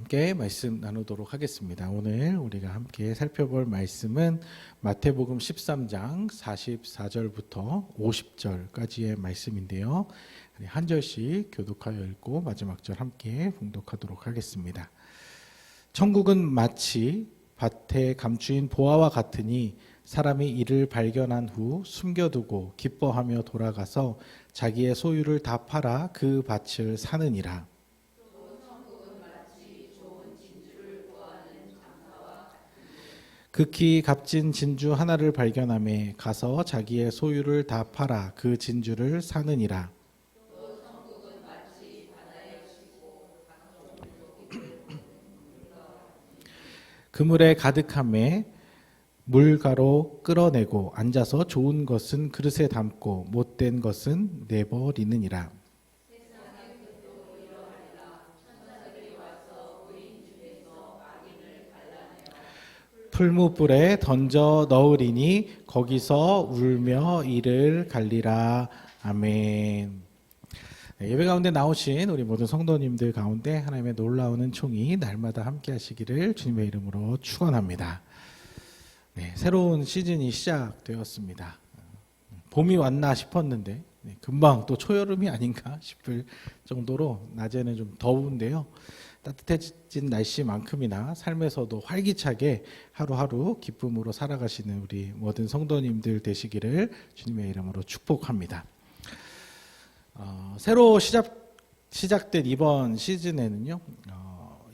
함께 말씀 나누도록 하겠습니다. 오늘 우리가 함께 살펴볼 말씀은 마태복음 13장 44절부터 50절까지의 말씀인데요. 한 절씩 교독하여 읽고 마지막 절 함께 봉독하도록 하겠습니다. 천국은 마치 밭에 감추인 보화와 같으니 사람이 이를 발견한 후 숨겨두고 기뻐하며 돌아가서 자기의 소유를 다 팔아 그 밭을 사느니라. 극히 값진 진주 하나를 발견하매 가서 자기의 소유를 다 팔아 그 진주를 사느니라. 그물에 가득함에 물가로 끌어내고 앉아서 좋은 것은 그릇에 담고 못된 것은 내버리느니라. 풀무불에 던져 넣으리니 거기서 울며 이를 갈리라. 아멘. 예배 가운데 나오신 우리 모든 성도님들 가운데 하나님의 놀라운 은총이 날마다 함께 하시기를 주님의 이름으로 축원합니다. 네, 새로운 시즌이 시작되었습니다. 봄이 왔나 싶었는데 금방 또 초여름이 아닌가 싶을 정도로 낮에는 좀 더운데요. 따뜻해진 날씨만큼이나 삶에서도 활기차게 하루하루 기쁨으로 살아가시는 우리 모든 성도님들 되시기를 주님의 이름으로 축복합니다. 새로 시작된 이번 시즌에는요,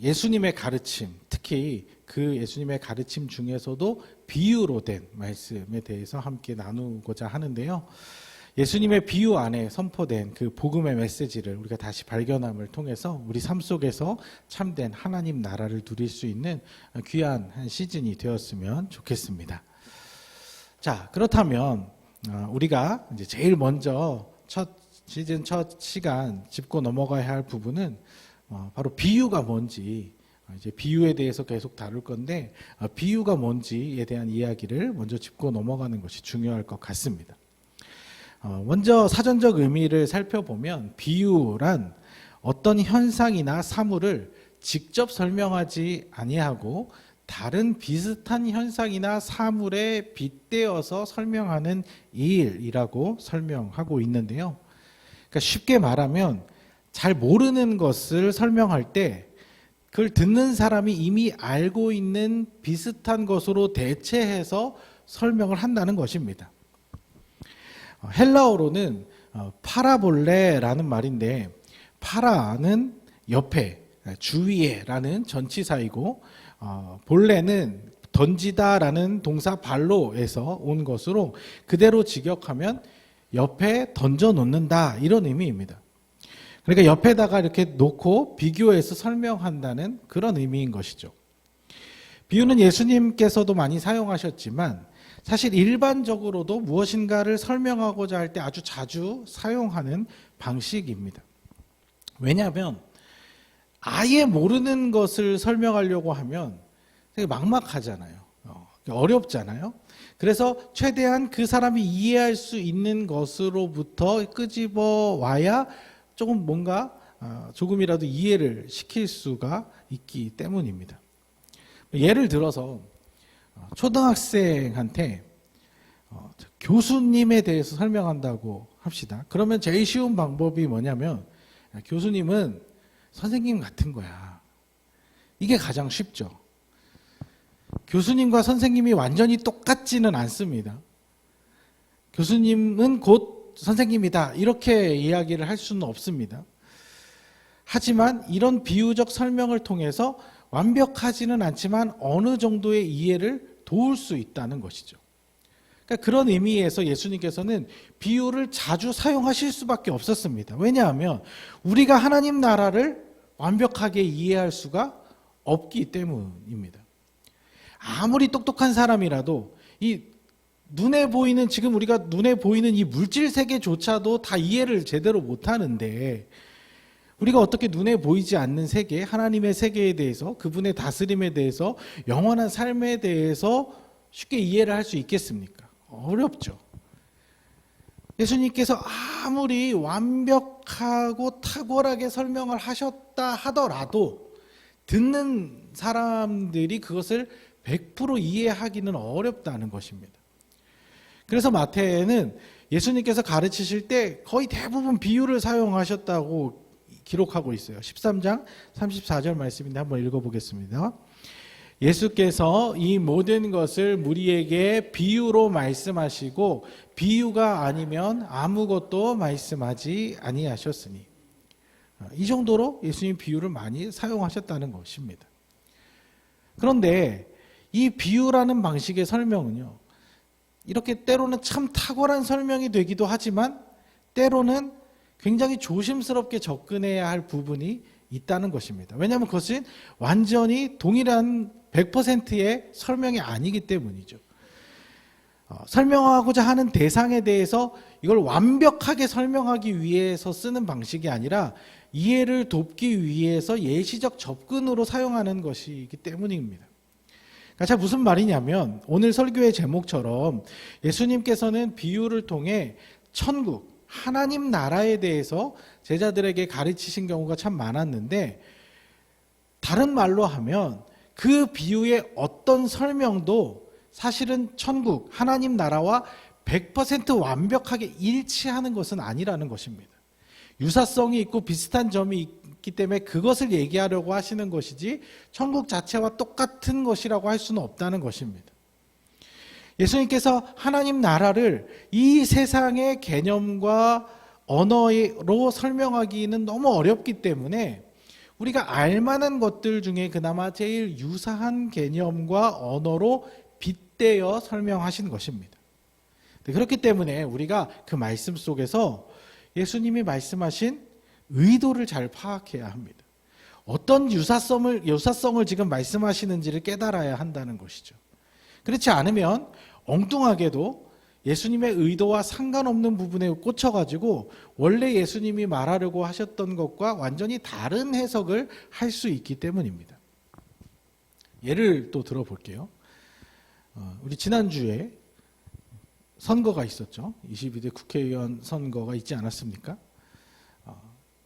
예수님의 가르침, 특히 그 예수님의 가르침 중에서도 비유로 된 말씀에 대해서 함께 나누고자 하는데요. 예수님의 비유 안에 선포된 그 복음의 메시지를 우리가 다시 발견함을 통해서 우리 삶 속에서 참된 하나님 나라를 누릴 수 있는 귀한 한 시즌이 되었으면 좋겠습니다. 자, 그렇다면 우리가 이제 제일 먼저 시즌 첫 시간 짚고 넘어가야 할 부분은 바로 비유가 뭔지, 이제 비유에 대해서 계속 다룰 건데 비유가 뭔지에 대한 이야기를 먼저 짚고 넘어가는 것이 중요할 것 같습니다. 먼저 사전적 의미를 살펴보면 비유란 어떤 현상이나 사물을 직접 설명하지 아니하고 다른 비슷한 현상이나 사물에 빗대어서 설명하는 일이라고 설명하고 있는데요. 그러니까 쉽게 말하면 잘 모르는 것을 설명할 때 그걸 듣는 사람이 이미 알고 있는 비슷한 것으로 대체해서 설명을 한다는 것입니다. 헬라어로는 파라볼레라는 말인데, 파라는 옆에, 주위에라는 전치사이고, 볼레는 던지다라는 동사 발로에서 온 것으로 그대로 직역하면 옆에 던져 놓는다, 이런 의미입니다. 그러니까 옆에다가 이렇게 놓고 비교해서 설명한다는 그런 의미인 것이죠. 비유는 예수님께서도 많이 사용하셨지만 사실 일반적으로도 무엇인가를 설명하고자 할 때 아주 자주 사용하는 방식입니다. 왜냐하면 아예 모르는 것을 설명하려고 하면 되게 막막하잖아요. 어렵잖아요. 그래서 최대한 그 사람이 이해할 수 있는 것으로부터 끄집어 와야 조금 뭔가 조금이라도 이해를 시킬 수가 있기 때문입니다. 예를 들어서 초등학생한테 교수님에 대해서 설명한다고 합시다. 그러면 제일 쉬운 방법이 뭐냐면 교수님은 선생님 같은 거야. 이게 가장 쉽죠. 교수님과 선생님이 완전히 똑같지는 않습니다. 교수님은 곧 선생님이다, 이렇게 이야기를 할 수는 없습니다. 하지만 이런 비유적 설명을 통해서 완벽하지는 않지만 어느 정도의 이해를 도울 수 있다는 것이죠. 그러니까 그런 의미에서 예수님께서는 비유를 자주 사용하실 수밖에 없었습니다. 왜냐하면 우리가 하나님 나라를 완벽하게 이해할 수가 없기 때문입니다. 아무리 똑똑한 사람이라도 이 눈에 보이는, 지금 우리가 눈에 보이는 이 물질 세계조차도 다 이해를 제대로 못하는데 우리가 어떻게 눈에 보이지 않는 세계, 하나님의 세계에 대해서, 그분의 다스림에 대해서, 영원한 삶에 대해서 쉽게 이해를 할 수 있겠습니까? 어렵죠. 예수님께서 아무리 완벽하고 탁월하게 설명을 하셨다 하더라도 듣는 사람들이 그것을 100% 이해하기는 어렵다는 것입니다. 그래서 마태는 예수님께서 가르치실 때 거의 대부분 비유를 사용하셨다고 기록하고 있어요. 13장 34절 말씀인데 한번 읽어보겠습니다. 예수께서 이 모든 것을 무리에게 비유로 말씀하시고 비유가 아니면 아무것도 말씀하지 아니하셨으니, 이 정도로 예수님 비유를 많이 사용하셨다는 것입니다. 그런데 이 비유라는 방식의 설명은요, 이렇게 때로는 참 탁월한 설명이 되기도 하지만 때로는 굉장히 조심스럽게 접근해야 할 부분이 있다는 것입니다. 왜냐하면 그것은 완전히 동일한 100%의 설명이 아니기 때문이죠. 설명하고자 하는 대상에 대해서 이걸 완벽하게 설명하기 위해서 쓰는 방식이 아니라 이해를 돕기 위해서 예시적 접근으로 사용하는 것이기 때문입니다. 자, 무슨 말이냐면 오늘 설교의 제목처럼 예수님께서는 비유를 통해 천국, 하나님 나라에 대해서 제자들에게 가르치신 경우가 참 많았는데, 다른 말로 하면 그 비유의 어떤 설명도 사실은 천국, 하나님 나라와 100% 완벽하게 일치하는 것은 아니라는 것입니다. 유사성이 있고 비슷한 점이 있기 때문에 그것을 얘기하려고 하시는 것이지 천국 자체와 똑같은 것이라고 할 수는 없다는 것입니다. 예수님께서 하나님 나라를 이 세상의 개념과 언어로 설명하기는 너무 어렵기 때문에 우리가 알만한 것들 중에 그나마 제일 유사한 개념과 언어로 빗대어 설명하신 것입니다. 그렇기 때문에 우리가 그 말씀 속에서 예수님이 말씀하신 의도를 잘 파악해야 합니다. 어떤 유사성을 지금 말씀하시는지를 깨달아야 한다는 것이죠. 그렇지 않으면 엉뚱하게도 예수님의 의도와 상관없는 부분에 꽂혀가지고 원래 예수님이 말하려고 하셨던 것과 완전히 다른 해석을 할 수 있기 때문입니다. 예를 또 들어볼게요. 우리 지난주에 선거가 있었죠. 22대 국회의원 선거가 있지 않았습니까?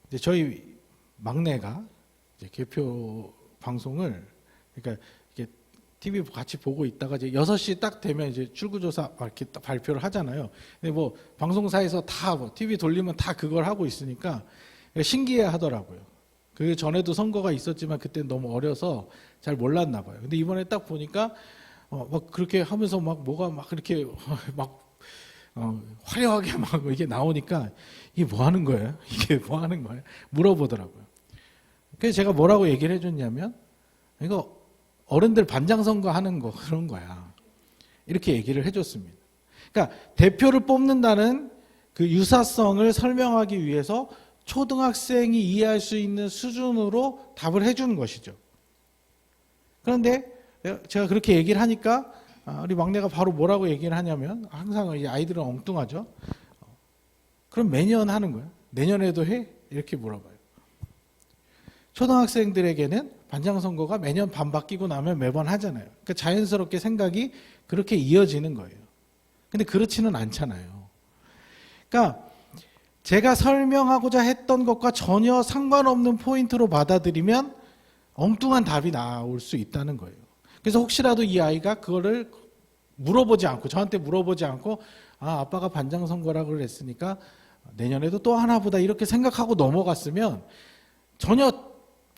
이제 저희 막내가 이제 개표 방송을, 그러니까 이게 TV 같이 보고 있다가 이제 6시 딱 되면 이제 출구조사 이렇게 발표를 하잖아요. 근데 뭐 방송사에서 다 뭐 TV 돌리면 다 그걸 하고 있으니까 신기해 하더라고요. 그 전에도 선거가 있었지만 그때 너무 어려서 잘 몰랐나 봐요. 근데 이번에 딱 보니까 막 그렇게 하면서 막 뭐가 막 그렇게 막 화려하게 막 이게 나오니까 이게 뭐 하는 거예요? 이게 뭐 하는 거예요? 물어보더라고요. 그래서 제가 뭐라고 얘기를 해줬냐면, 이거 어른들 반장선거 하는 거 그런 거야. 이렇게 얘기를 해줬습니다. 그러니까 대표를 뽑는다는 그 유사성을 설명하기 위해서 초등학생이 이해할 수 있는 수준으로 답을 해주는 것이죠. 그런데 제가 그렇게 얘기를 하니까 우리 막내가 바로 뭐라고 얘기를 하냐면, 항상 이 아이들은 엉뚱하죠. 그럼 매년 하는 거야? 내년에도 해? 이렇게 물어봐요. 초등학생들에게는 반장선거가 매년 반 바뀌고 나면 매번 하잖아요. 그러니까 자연스럽게 생각이 그렇게 이어지는 거예요. 근데 그렇지는 않잖아요. 그러니까 제가 설명하고자 했던 것과 전혀 상관없는 포인트로 받아들이면 엉뚱한 답이 나올 수 있다는 거예요. 그래서 혹시라도 이 아이가 그거를 물어보지 않고, 저한테 물어보지 않고, 아빠가 반장선거라고 그랬으니까 내년에도 또 하나보다 이렇게 생각하고 넘어갔으면 전혀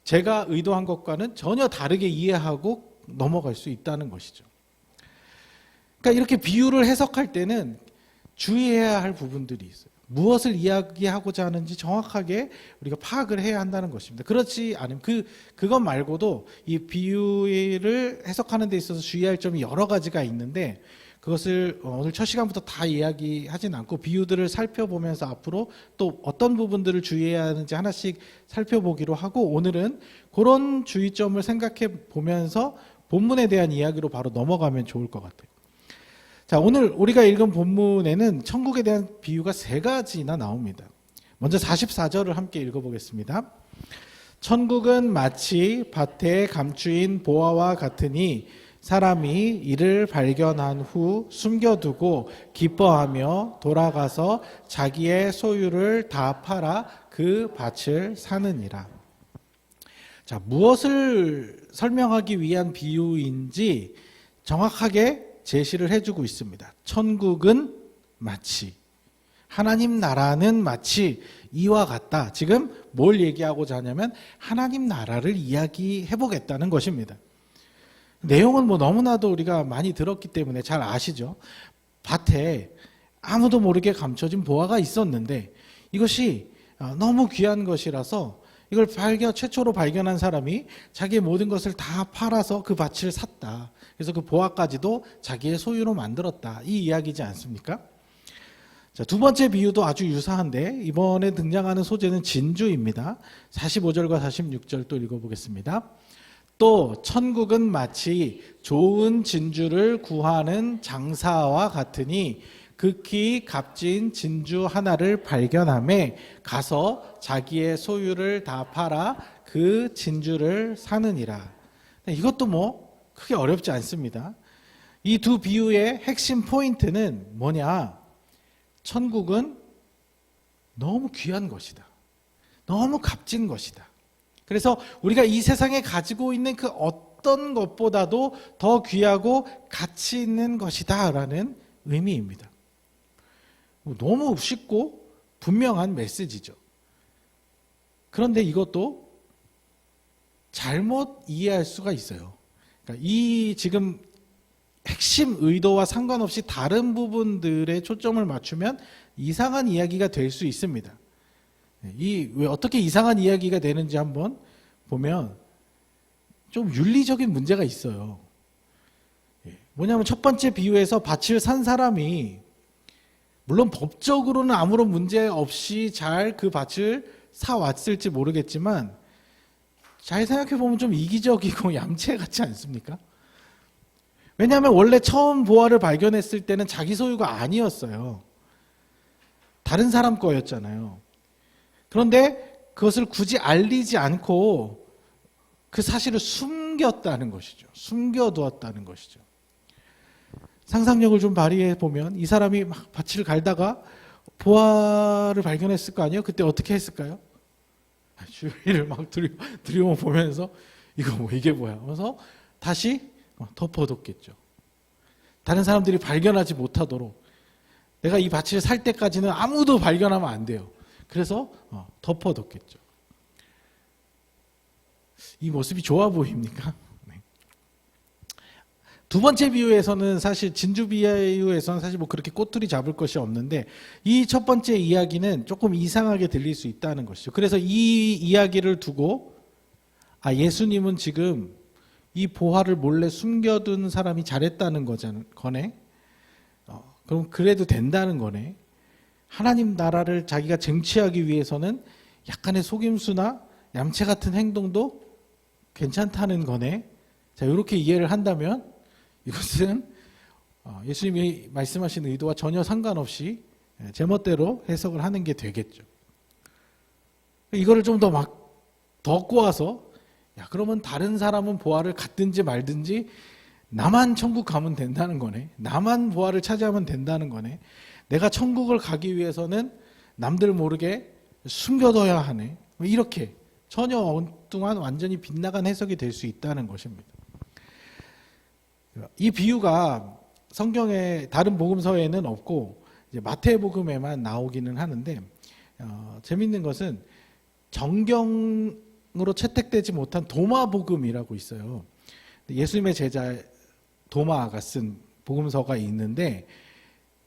제가 의도한 것과는 전혀 다르게 이해하고 넘어갈 수 있다는 것이죠. 그러니까 이렇게 비유를 해석할 때는 주의해야 할 부분들이 있어요. 무엇을 이야기하고자 하는지 정확하게 우리가 파악을 해야 한다는 것입니다. 그렇지 않으면 그것 말고도 이 비유를 해석하는 데 있어서 주의할 점이 여러 가지가 있는데, 그것을 오늘 첫 시간부터 다 이야기하진 않고 비유들을 살펴보면서 앞으로 또 어떤 부분들을 주의해야 하는지 하나씩 살펴보기로 하고, 오늘은 그런 주의점을 생각해 보면서 본문에 대한 이야기로 바로 넘어가면 좋을 것 같아요. 자, 오늘 우리가 읽은 본문에는 천국에 대한 비유가 3가지나 나옵니다. 먼저 44절을 함께 읽어보겠습니다. 천국은 마치 밭에 감추인 보화와 같으니 사람이 이를 발견한 후 숨겨두고 기뻐하며 돌아가서 자기의 소유를 다 팔아 그 밭을 사느니라. 자, 무엇을 설명하기 위한 비유인지 정확하게 제시를 해주고 있습니다. 천국은 마치, 하나님 나라는 마치 이와 같다. 지금 뭘 얘기하고자 하냐면 하나님 나라를 이야기해 보겠다는 것입니다. 내용은 뭐 너무나도 우리가 많이 들었기 때문에 잘 아시죠? 밭에 아무도 모르게 감춰진 보화가 있었는데 이것이 너무 귀한 것이라서 이걸 최초로 발견한 사람이 자기의 모든 것을 다 팔아서 그 밭을 샀다. 그래서 그 보화까지도 자기의 소유로 만들었다. 이 이야기지 않습니까? 자, 두 번째 비유도 아주 유사한데 이번에 등장하는 소재는 진주입니다. 45절과 46절 또 읽어보겠습니다. 또 천국은 마치 좋은 진주를 구하는 장사와 같으니 극히 값진 진주 하나를 발견하매 가서 자기의 소유를 다 팔아 그 진주를 사느니라. 이것도 뭐 크게 어렵지 않습니다. 이 두 비유의 핵심 포인트는 뭐냐? 천국은 너무 귀한 것이다. 너무 값진 것이다. 그래서 우리가 이 세상에 가지고 있는 그 어떤 것보다도 더 귀하고 가치 있는 것이다 라는 의미입니다. 너무 쉽고 분명한 메시지죠. 그런데 이것도 잘못 이해할 수가 있어요. 그러니까 이 지금 핵심 의도와 상관없이 다른 부분들에 초점을 맞추면 이상한 이야기가 될 수 있습니다. 왜 어떻게 이상한 이야기가 되는지 한번 보면 좀 윤리적인 문제가 있어요. 뭐냐면 첫 번째 비유에서 밭을 산 사람이 물론 법적으로는 아무런 문제 없이 잘 그 밭을 사왔을지 모르겠지만 잘 생각해 보면 좀 이기적이고 얌체 같지 않습니까? 왜냐하면 원래 처음 보화를 발견했을 때는 자기 소유가 아니었어요. 다른 사람 거였잖아요. 그런데 그것을 굳이 알리지 않고 그 사실을 숨겼다는 것이죠. 숨겨두었다는 것이죠. 상상력을 좀 발휘해 보면 이 사람이 막 밭을 갈다가 보화를 발견했을 거 아니에요? 그때 어떻게 했을까요? 주위를 막 들여보면서 이게 뭐야? 하면서 다시 덮어뒀겠죠. 다른 사람들이 발견하지 못하도록 내가 이 밭을 살 때까지는 아무도 발견하면 안 돼요. 그래서 덮어뒀겠죠. 이 모습이 좋아 보입니까? 네. 두 번째 비유에서는 사실 진주 비유에서는 사실 뭐 그렇게 꼬투리 잡을 것이 없는데 이 첫 번째 이야기는 조금 이상하게 들릴 수 있다는 것이죠. 그래서 이 이야기를 두고 예수님은 지금 이 보화를 몰래 숨겨둔 사람이 잘했다는 거네. 그럼 그래도 된다는 거네. 하나님 나라를 자기가 쟁취하기 위해서는 약간의 속임수나 얌체 같은 행동도 괜찮다는 거네. 자, 이렇게 이해를 한다면 이것은 예수님이 말씀하신 의도와 전혀 상관없이 제멋대로 해석을 하는 게 되겠죠. 이거를 좀 더 꼬아서 그러면 다른 사람은 보화를 갖든지 말든지 나만 천국 가면 된다는 거네. 나만 보화를 차지하면 된다는 거네. 내가 천국을 가기 위해서는 남들 모르게 숨겨둬야 하네. 이렇게 전혀 엉뚱한 완전히 빗나간 해석이 될 수 있다는 것입니다. 이 비유가 성경의 다른 복음서에는 없고 이제 마태복음에만 나오기는 하는데 재밌는 것은 정경으로 채택되지 못한 도마복음이라고 있어요. 예수님의 제자 도마가 쓴 복음서가 있는데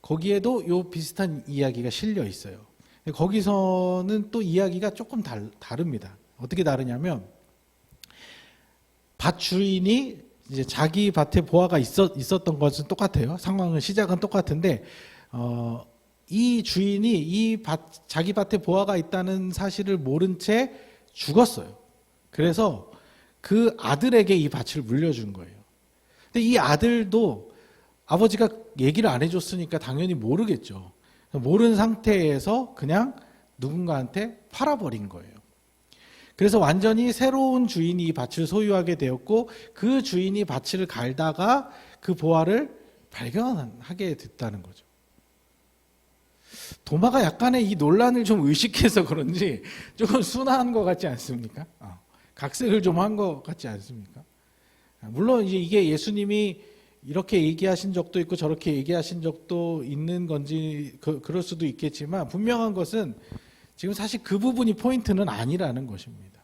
거기에도 요 비슷한 이야기가 실려 있어요. 거기서는 또 이야기가 조금 다릅니다. 어떻게 다르냐면 밭 주인이 이제 자기 밭에 보화가 있었던 것은 똑같아요. 상황은 시작은 똑같은데 이 주인이 자기 밭에 보화가 있다는 사실을 모른 채 죽었어요. 그래서 그 아들에게 이 밭을 물려준 거예요. 근데 이 아들도 아버지가 얘기를 안 해줬으니까 당연히 모르겠죠. 모르는 상태에서 그냥 누군가한테 팔아버린 거예요. 그래서 완전히 새로운 주인이 이 밭을 소유하게 되었고 그 주인이 밭을 갈다가 그 보화를 발견하게 됐다는 거죠. 도마가 약간의 이 논란을 좀 의식해서 그런지 조금 순화한 것 같지 않습니까? 각색을 좀 한 것 같지 않습니까? 물론 이제 이게 예수님이 이렇게 얘기하신 적도 있고 저렇게 얘기하신 적도 있는 건지 그럴 수도 있겠지만 분명한 것은 지금 사실 그 부분이 포인트는 아니라는 것입니다.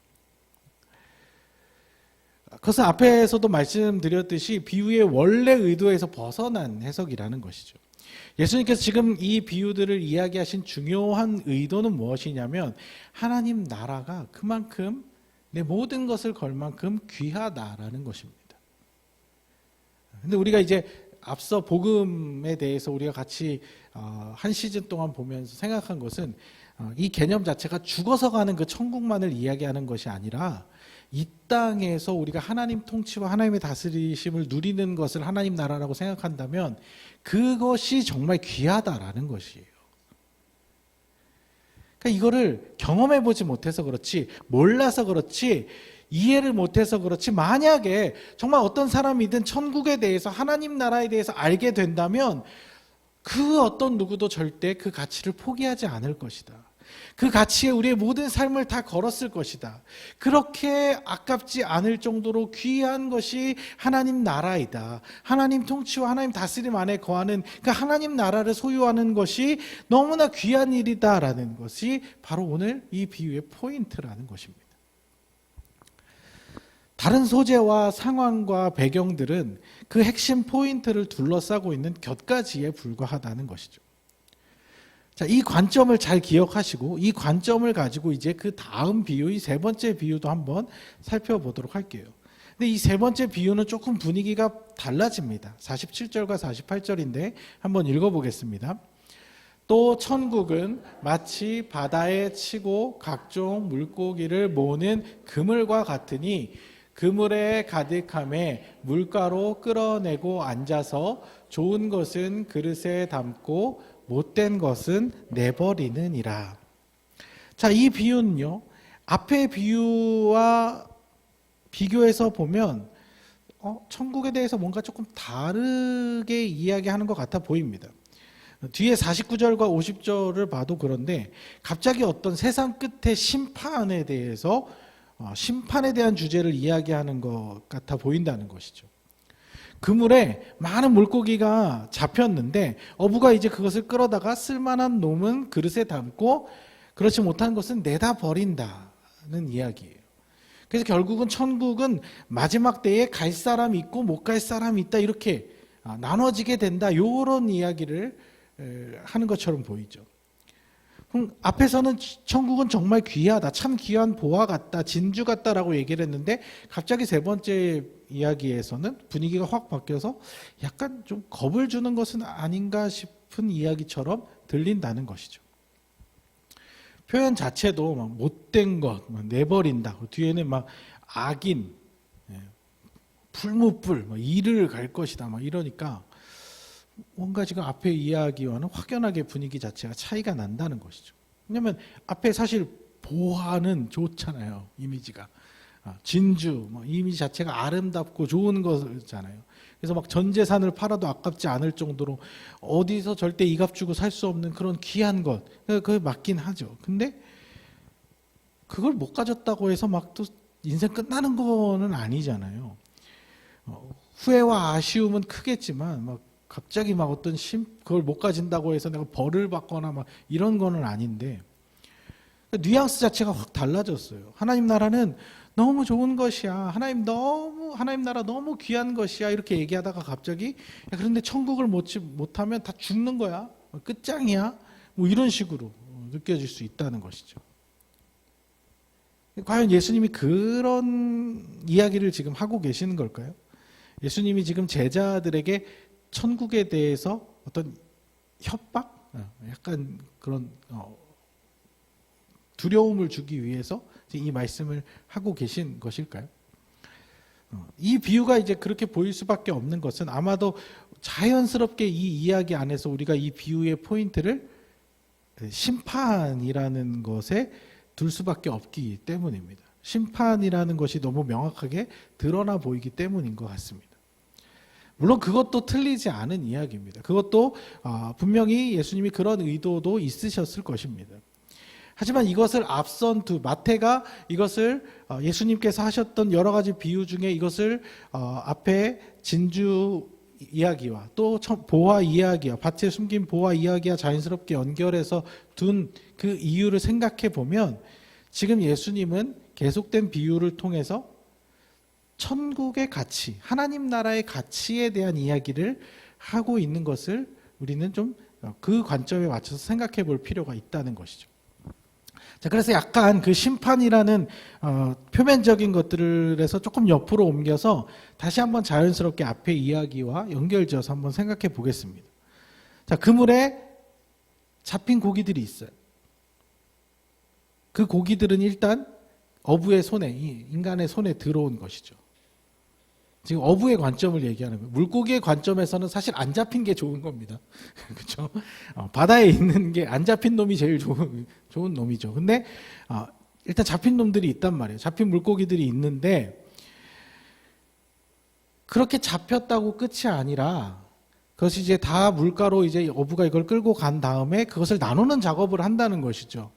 그것은 앞에서도 말씀드렸듯이 비유의 원래 의도에서 벗어난 해석이라는 것이죠. 예수님께서 지금 이 비유들을 이야기하신 중요한 의도는 무엇이냐면 하나님 나라가 그만큼 내 모든 것을 걸 만큼 귀하다라는 것입니다. 근데 우리가 이제 앞서 복음에 대해서 우리가 같이 한 시즌 동안 보면서 생각한 것은 이 개념 자체가 죽어서 가는 그 천국만을 이야기하는 것이 아니라 이 땅에서 우리가 하나님 통치와 하나님의 다스리심을 누리는 것을 하나님 나라라고 생각한다면 그것이 정말 귀하다라는 것이에요. 그러니까 이거를 경험해 보지 못해서 그렇지, 몰라서 그렇지, 이해를 못해서 그렇지, 만약에 정말 어떤 사람이든 천국에 대해서 하나님 나라에 대해서 알게 된다면 그 어떤 누구도 절대 그 가치를 포기하지 않을 것이다. 그 가치에 우리의 모든 삶을 다 걸었을 것이다. 그렇게 아깝지 않을 정도로 귀한 것이 하나님 나라이다. 하나님 통치와 하나님 다스림 안에 거하는 그 하나님 나라를 소유하는 것이 너무나 귀한 일이다라는 것이 바로 오늘 이 비유의 포인트라는 것입니다. 다른 소재와 상황과 배경들은 그 핵심 포인트를 둘러싸고 있는 곁가지에 불과하다는 것이죠. 자, 이 관점을 잘 기억하시고 이 관점을 가지고 이제 그 다음 비유의 세 번째 비유도 한번 살펴보도록 할게요. 근데 이 세 번째 비유는 조금 분위기가 달라집니다. 47절과 48절인데 한번 읽어보겠습니다. 또 천국은 마치 바다에 치고 각종 물고기를 모으는 그물과 같으니 그물에 가득함에 물가로 끌어내고 앉아서 좋은 것은 그릇에 담고 못된 것은 내버리느니라. 자, 이 비유는요, 앞의 비유와 비교해서 보면 천국에 대해서 뭔가 조금 다르게 이야기하는 것 같아 보입니다. 뒤에 49절과 50절을 봐도 그런데 갑자기 어떤 세상 끝의 심판에 대해서 심판에 대한 주제를 이야기하는 것 같아 보인다는 것이죠. 그물에 많은 물고기가 잡혔는데 어부가 이제 그것을 끌어다가 쓸만한 놈은 그릇에 담고 그렇지 못한 것은 내다 버린다는 이야기예요. 그래서 결국은 천국은 마지막 때에 갈 사람이 있고 못 갈 사람이 있다, 이렇게 나눠지게 된다, 이런 이야기를 하는 것처럼 보이죠. 앞에서는 천국은 정말 귀하다, 참 귀한 보화 같다, 진주 같다라고 얘기를 했는데 갑자기 세 번째 이야기에서는 분위기가 확 바뀌어서 약간 좀 겁을 주는 것은 아닌가 싶은 이야기처럼 들린다는 것이죠. 표현 자체도 막 못된 것, 막 내버린다, 뒤에는 막 악인, 풀무불, 막 이를 갈 것이다, 막 이러니까 뭔가 지금 앞에 이야기와는 확연하게 분위기 자체가 차이가 난다는 것이죠. 왜냐하면 앞에 사실 보화는 좋잖아요, 이미지가. 진주, 이미지 자체가 아름답고 좋은 거잖아요. 그래서 막 전 재산을 팔아도 아깝지 않을 정도로 어디서 절대 이 값 주고 살 수 없는 그런 귀한 것, 그게 맞긴 하죠. 근데 그걸 못 가졌다고 해서 막 또 인생 끝나는 거는 아니잖아요. 후회와 아쉬움은 크겠지만 막 갑자기 막 어떤 그걸 못 가진다고 해서 내가 벌을 받거나 막 이런 거는 아닌데, 뉘앙스 자체가 확 달라졌어요. 하나님 나라는 너무 좋은 것이야, 하나님 나라 너무 귀한 것이야, 이렇게 얘기하다가 갑자기 그런데 천국을 못하면 다 죽는 거야, 끝장이야, 뭐 이런 식으로 느껴질 수 있다는 것이죠. 과연 예수님이 그런 이야기를 지금 하고 계시는 걸까요? 예수님이 지금 제자들에게 천국에 대해서 어떤 협박? 약간 그런 두려움을 주기 위해서 이 말씀을 하고 계신 것일까요? 이 비유가 이제 그렇게 보일 수밖에 없는 것은 아마도 자연스럽게 이 이야기 안에서 우리가 이 비유의 포인트를 심판이라는 것에 둘 수밖에 없기 때문입니다. 심판이라는 것이 너무 명확하게 드러나 보이기 때문인 것 같습니다. 물론 그것도 틀리지 않은 이야기입니다. 그것도 분명히 예수님이 그런 의도도 있으셨을 것입니다. 하지만 이것을 앞선 마태가 이것을 예수님께서 하셨던 여러 가지 비유 중에 이것을 앞에 진주 이야기와 또 보화 이야기와 밭에 숨긴 보화 이야기와 자연스럽게 연결해서 둔 그 이유를 생각해 보면 지금 예수님은 계속된 비유를 통해서 천국의 가치, 하나님 나라의 가치에 대한 이야기를 하고 있는 것을 우리는 좀 그 관점에 맞춰서 생각해 볼 필요가 있다는 것이죠. 자, 그래서 약간 그 심판이라는 표면적인 것들에서 조금 옆으로 옮겨서 다시 한번 자연스럽게 앞에 이야기와 연결지어서 한번 생각해 보겠습니다. 자, 그물에 잡힌 고기들이 있어요. 그 고기들은 일단 어부의 손에, 인간의 손에 들어온 것이죠. 지금 어부의 관점을 얘기하는 거예요. 물고기의 관점에서는 사실 안 잡힌 게 좋은 겁니다. 그렇죠? 바다에 있는 게 안 잡힌 놈이 제일 좋은 놈이죠. 근데 일단 잡힌 놈들이 있단 말이에요. 잡힌 물고기들이 있는데 그렇게 잡혔다고 끝이 아니라 그것이 이제 다 물가로 이제 어부가 이걸 끌고 간 다음에 그것을 나누는 작업을 한다는 것이죠.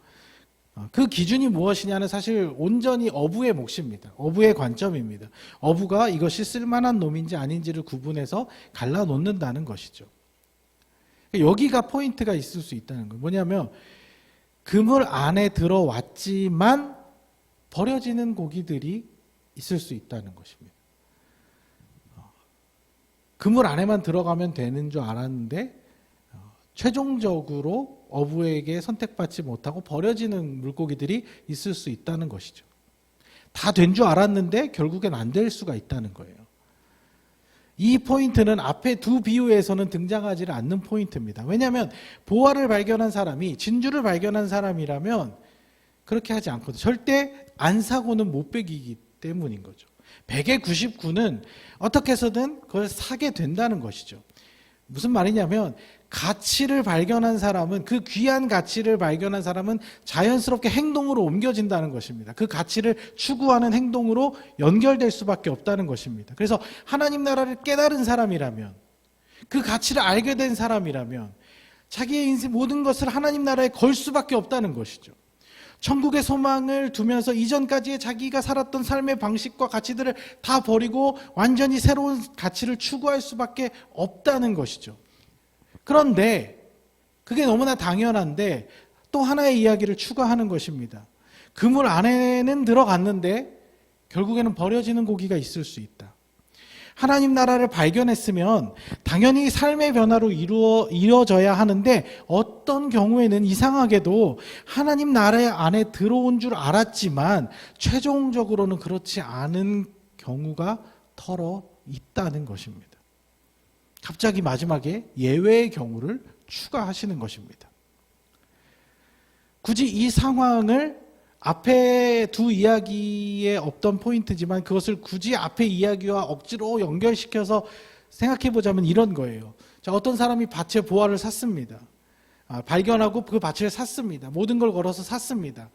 그 기준이 무엇이냐는 사실 온전히 어부의 몫입니다. 어부의 관점입니다. 어부가 이것이 쓸만한 놈인지 아닌지를 구분해서 갈라놓는다는 것이죠. 여기가 포인트가 있을 수 있다는 거예요. 뭐냐면 그물 안에 들어왔지만 버려지는 고기들이 있을 수 있다는 것입니다. 그물 안에만 들어가면 되는 줄 알았는데 최종적으로 어부에게 선택받지 못하고 버려지는 물고기들이 있을 수 있다는 것이죠. 다 된 줄 알았는데 결국엔 안 될 수가 있다는 거예요. 이 포인트는 앞에 두 비유에서는 등장하지 않는 포인트입니다. 왜냐하면 보화를 발견한 사람이 진주를 발견한 사람이라면 그렇게 하지 않거든요. 절대 안 사고는 못 베기기 때문인 거죠. 100에 99는 어떻게 해서든 그걸 사게 된다는 것이죠. 무슨 말이냐면 가치를 발견한 사람은 그 귀한 가치를 발견한 사람은 자연스럽게 행동으로 옮겨진다는 것입니다. 그 가치를 추구하는 행동으로 연결될 수밖에 없다는 것입니다. 그래서 하나님 나라를 깨달은 사람이라면 그 가치를 알게 된 사람이라면 자기의 인생 모든 것을 하나님 나라에 걸 수밖에 없다는 것이죠. 천국의 소망을 두면서 이전까지의 자기가 살았던 삶의 방식과 가치들을 다 버리고 완전히 새로운 가치를 추구할 수밖에 없다는 것이죠. 그런데 그게 너무나 당연한데 또 하나의 이야기를 추가하는 것입니다. 그물 안에는 들어갔는데 결국에는 버려지는 고기가 있을 수 있다. 하나님 나라를 발견했으면 당연히 삶의 변화로 이루어져야 하는데 어떤 경우에는 이상하게도 하나님 나라 안에 들어온 줄 알았지만 최종적으로는 그렇지 않은 경우가 털어 있다는 것입니다. 갑자기 마지막에 예외의 경우를 추가하시는 것입니다. 굳이 이 상황을 앞에 두 이야기에 없던 포인트지만 그것을 굳이 앞에 이야기와 억지로 연결시켜서 생각해 보자면 이런 거예요. 자, 어떤 사람이 밭에 보화를 샀습니다. 발견하고 그 밭을 샀습니다. 모든 걸 걸어서 샀습니다.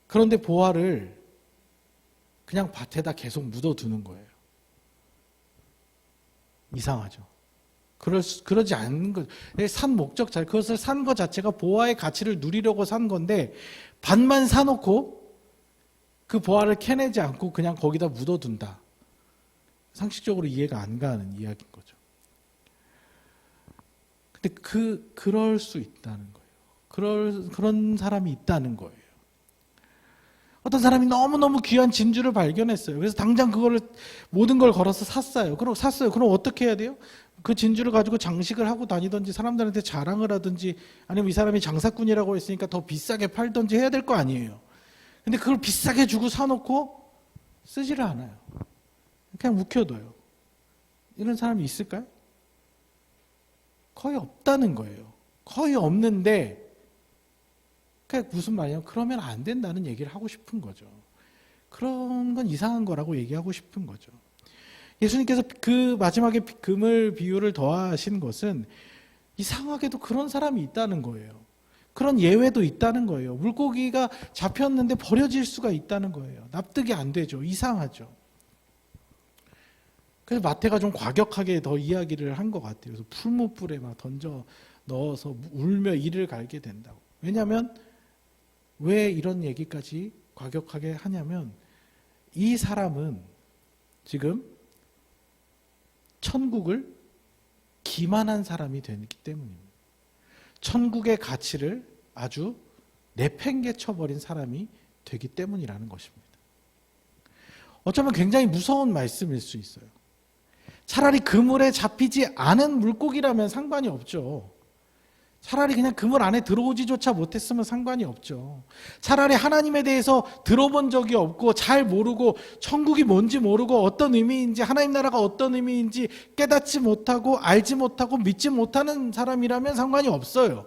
그런데 보화를 그냥 밭에다 계속 묻어두는 거예요. 이상하죠. 그러지 않는 것. 산 목적 자체, 그것을 산 것 자체가 보화의 가치를 누리려고 산 건데 밭만 사놓고 그 보화를 캐내지 않고 그냥 거기다 묻어둔다. 상식적으로 이해가 안 가는 이야기인 거죠. 근데 그럴 수 있다는 거예요. 그런 사람이 있다는 거예요. 어떤 사람이 너무너무 귀한 진주를 발견했어요. 그래서 당장 그거를 모든 걸 걸어서 샀어요. 그럼 어떻게 해야 돼요? 그 진주를 가지고 장식을 하고 다니든지 사람들한테 자랑을 하든지 아니면 이 사람이 장사꾼이라고 했으니까 더 비싸게 팔든지 해야 될 거 아니에요. 근데 그걸 비싸게 주고 사놓고 쓰지를 않아요. 그냥 묵혀둬요. 이런 사람이 있을까요? 거의 없다는 거예요. 거의 없는데 그게 무슨 말이냐면 그러면 안 된다는 얘기를 하고 싶은 거죠. 그런 건 이상한 거라고 얘기하고 싶은 거죠. 예수님께서 그 마지막에 그물 비유를 더하신 것은 이상하게도 그런 사람이 있다는 거예요. 그런 예외도 있다는 거예요. 물고기가 잡혔는데 버려질 수가 있다는 거예요. 납득이 안 되죠. 이상하죠. 그래서 마태가 좀 과격하게 더 이야기를 한 것 같아요. 그래서 풀무불에 막 던져 넣어서 울며 이를 갈게 된다고. 왜냐하면 왜 이런 얘기까지 과격하게 하냐면 이 사람은 지금 천국을 기만한 사람이 되기 때문입니다. 천국의 가치를 아주 내팽개쳐버린 사람이 되기 때문이라는 것입니다. 어쩌면 굉장히 무서운 말씀일 수 있어요. 차라리 그물에 잡히지 않은 물고기라면 상관이 없죠. 차라리 그냥 그물 안에 들어오지조차 못했으면 상관이 없죠. 차라리 하나님에 대해서 들어본 적이 없고 잘 모르고 천국이 뭔지 모르고 어떤 의미인지 하나님 나라가 어떤 의미인지 깨닫지 못하고 알지 못하고 믿지 못하는 사람이라면 상관이 없어요.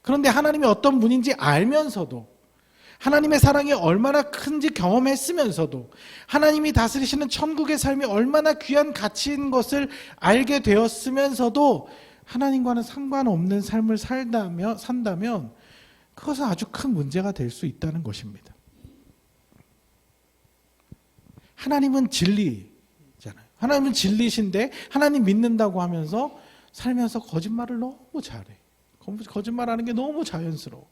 그런데 하나님이 어떤 분인지 알면서도 하나님의 사랑이 얼마나 큰지 경험했으면서도 하나님이 다스리시는 천국의 삶이 얼마나 귀한 가치인 것을 알게 되었으면서도 하나님과는 상관없는 삶을 산다면 그것은 아주 큰 문제가 될 수 있다는 것입니다. 하나님은 진리잖아요. 하나님은 진리신데 하나님 믿는다고 하면서 살면서 거짓말을 너무 잘해. 거짓말하는 게 너무 자연스러워.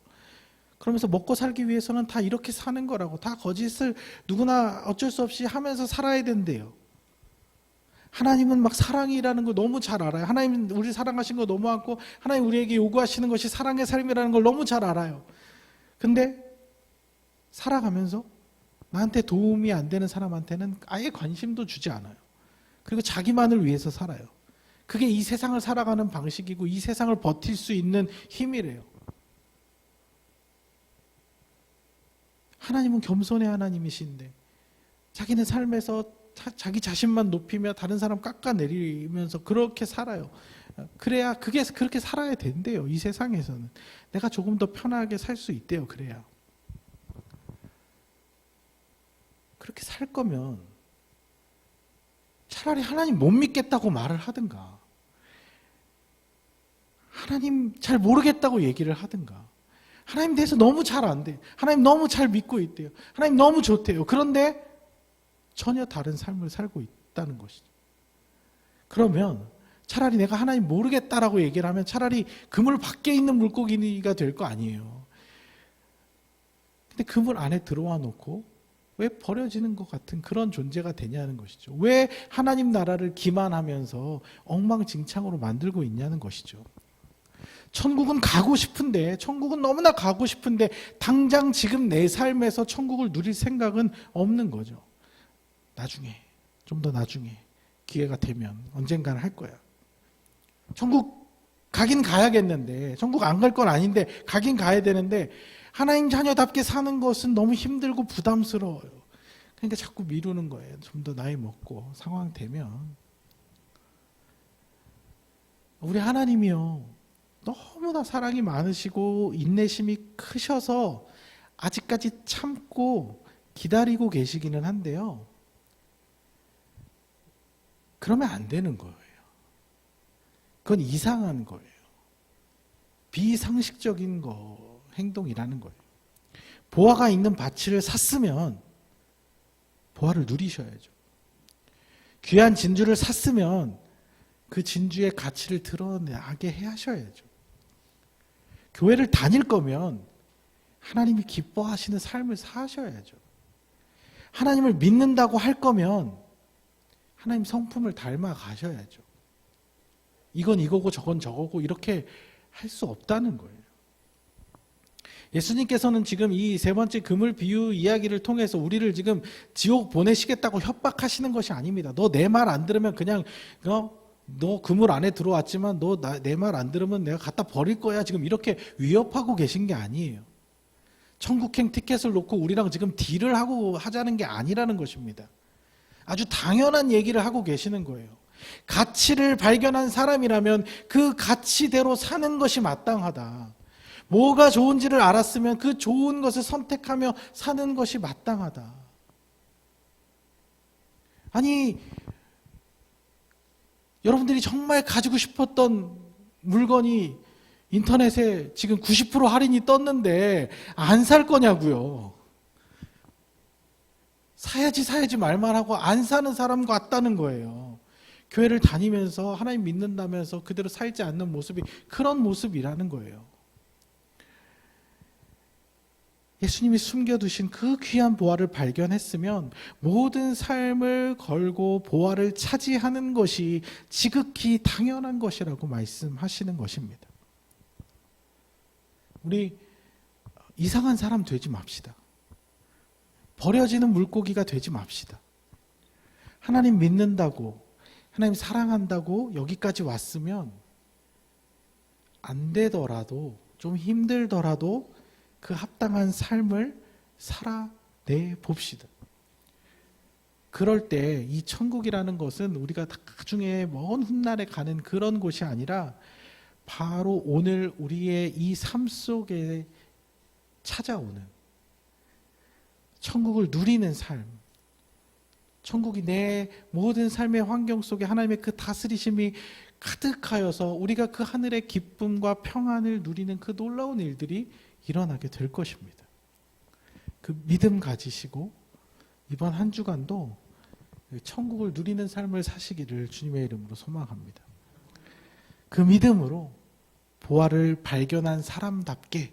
그러면서 먹고 살기 위해서는 다 이렇게 사는 거라고, 다 거짓을 누구나 어쩔 수 없이 하면서 살아야 된대요. 하나님은 막 사랑이라는 거 너무 잘 알아요. 하나님 우리 사랑하신 거 너무 알고 하나님 우리에게 요구하시는 것이 사랑의 삶이라는 걸 너무 잘 알아요. 근데 살아가면서 나한테 도움이 안 되는 사람한테는 아예 관심도 주지 않아요. 그리고 자기만을 위해서 살아요. 그게 이 세상을 살아가는 방식이고 이 세상을 버틸 수 있는 힘이래요. 하나님은 겸손의 하나님이신데 자기는 삶에서 자기 자신만 높이며 다른 사람 깎아내리면서 그렇게 살아요. 그래야 그렇게 살아야 된대요. 이 세상에서는 내가 조금 더 편하게 살 수 있대요. 그래야. 그렇게 살 거면 차라리 하나님 못 믿겠다고 말을 하든가, 하나님 잘 모르겠다고 얘기를 하든가, 하나님 대해서 너무 잘 안 돼. 하나님 너무 잘 믿고 있대요. 하나님 너무 좋대요. 그런데 전혀 다른 삶을 살고 있다는 것이죠. 그러면 차라리 내가 하나님 모르겠다라고 얘기를 하면 차라리 그물 밖에 있는 물고기가 될 거 아니에요. 근데 그물 안에 들어와 놓고 왜 버려지는 것 같은 그런 존재가 되냐는 것이죠. 왜 하나님 나라를 기만하면서 엉망진창으로 만들고 있냐는 것이죠. 천국은 가고 싶은데, 천국은 너무나 가고 싶은데 당장 지금 내 삶에서 천국을 누릴 생각은 없는 거죠. 나중에, 좀 더 나중에 기회가 되면 언젠가는 할 거야. 천국 가긴 가야겠는데, 천국 안 갈 건 아닌데 가긴 가야 되는데 하나님 자녀답게 사는 것은 너무 힘들고 부담스러워요. 그러니까 자꾸 미루는 거예요. 좀 더 나이 먹고 상황 되면. 우리 하나님이요, 너무나 사랑이 많으시고 인내심이 크셔서 아직까지 참고 기다리고 계시기는 한데요, 그러면 안 되는 거예요. 그건 이상한 거예요. 비상식적인 행동이라는 거예요. 보화가 있는 바치를 샀으면 보화를 누리셔야죠. 귀한 진주를 샀으면 그 진주의 가치를 드러나게 하셔야죠. 교회를 다닐 거면 하나님이 기뻐하시는 삶을 사셔야죠. 하나님을 믿는다고 할 거면 하나님 성품을 닮아 가셔야죠. 이건 이거고 저건 저거고 이렇게 할 수 없다는 거예요. 예수님께서는 지금 이 세 번째 그물 비유 이야기를 통해서 우리를 지금 지옥 보내시겠다고 협박하시는 것이 아닙니다. 너 내 말 안 들으면 그냥 너 그물 안에 들어왔지만 너 내 말 안 들으면 내가 갖다 버릴 거야. 지금 이렇게 위협하고 계신 게 아니에요. 천국행 티켓을 놓고 우리랑 지금 딜을 하자는 게 아니라는 것입니다. 아주 당연한 얘기를 하고 계시는 거예요. 가치를 발견한 사람이라면 그 가치대로 사는 것이 마땅하다. 뭐가 좋은지를 알았으면 그 좋은 것을 선택하며 사는 것이 마땅하다. 아니, 여러분들이 정말 가지고 싶었던 물건이 인터넷에 지금 90% 할인이 떴는데 안 살 거냐고요. 사야지 말만 하고 안 사는 사람 같다는 거예요. 교회를 다니면서 하나님 믿는다면서 그대로 살지 않는 모습이 그런 모습이라는 거예요. 예수님이 숨겨두신 그 귀한 보화를 발견했으면 모든 삶을 걸고 보화를 차지하는 것이 지극히 당연한 것이라고 말씀하시는 것입니다. 우리 이상한 사람 되지 맙시다. 버려지는 물고기가 되지 맙시다. 하나님 믿는다고, 하나님 사랑한다고 여기까지 왔으면 안 되더라도, 좀 힘들더라도 그 합당한 삶을 살아내 봅시다. 그럴 때 이 천국이라는 것은 우리가 나중에 먼 훗날에 가는 그런 곳이 아니라 바로 오늘 우리의 이 삶 속에 찾아오는 천국을 누리는 삶, 천국이 내 모든 삶의 환경 속에 하나님의 그 다스리심이 가득하여서 우리가 그 하늘의 기쁨과 평안을 누리는 그 놀라운 일들이 일어나게 될 것입니다. 그 믿음 가지시고 이번 한 주간도 천국을 누리는 삶을 사시기를 주님의 이름으로 소망합니다. 그 믿음으로 보화를 발견한 사람답게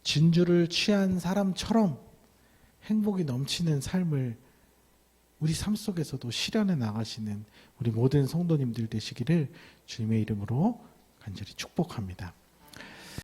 진주를 취한 사람처럼 행복이 넘치는 삶을 우리 삶 속에서도 실현해 나가시는 우리 모든 성도님들 되시기를 주님의 이름으로 간절히 축복합니다.